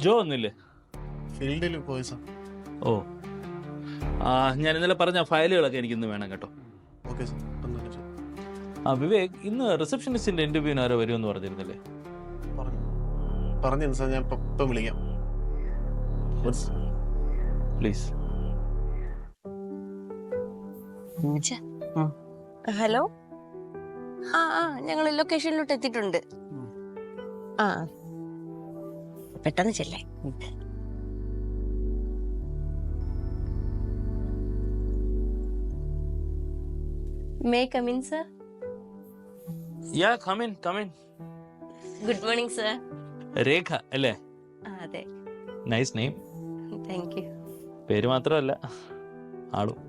ജോ ഒന്നില്ലേ? ഫീൽഡിൽ പോയി സാർ. ഓ, ഞാൻ ഇന്നലെ പറഞ്ഞ ഫയലുകളൊക്കെ എനിക്ക് ഇന്ന് വേണം കേട്ടോ. Okay sir. വിവേക്, ഇന്ന് റിസപ്ഷനിസ്റ്റിന്റെ ഇന്റർവ്യൂവിന് ആരോ വരുമെന്ന് പറഞ്ഞിരുന്നില്ലേ? പറഞ്ഞു സാർ, ഞാൻ ഇപ്പം വിളിക്കാം പ്ലീസ്. ഹലോ, ഞങ്ങൾ ലൊക്കേഷനിലോട്ട് എത്തിയിട്ടുണ്ട്. പെട്ടെന്ന് ചെല്ലേ. May come in sir? Yeah, come in. Good morning sir. Rekha അല്ലേ? അതെ. Nice name. Thank you. പേര് മാത്രമല്ല, ആളും.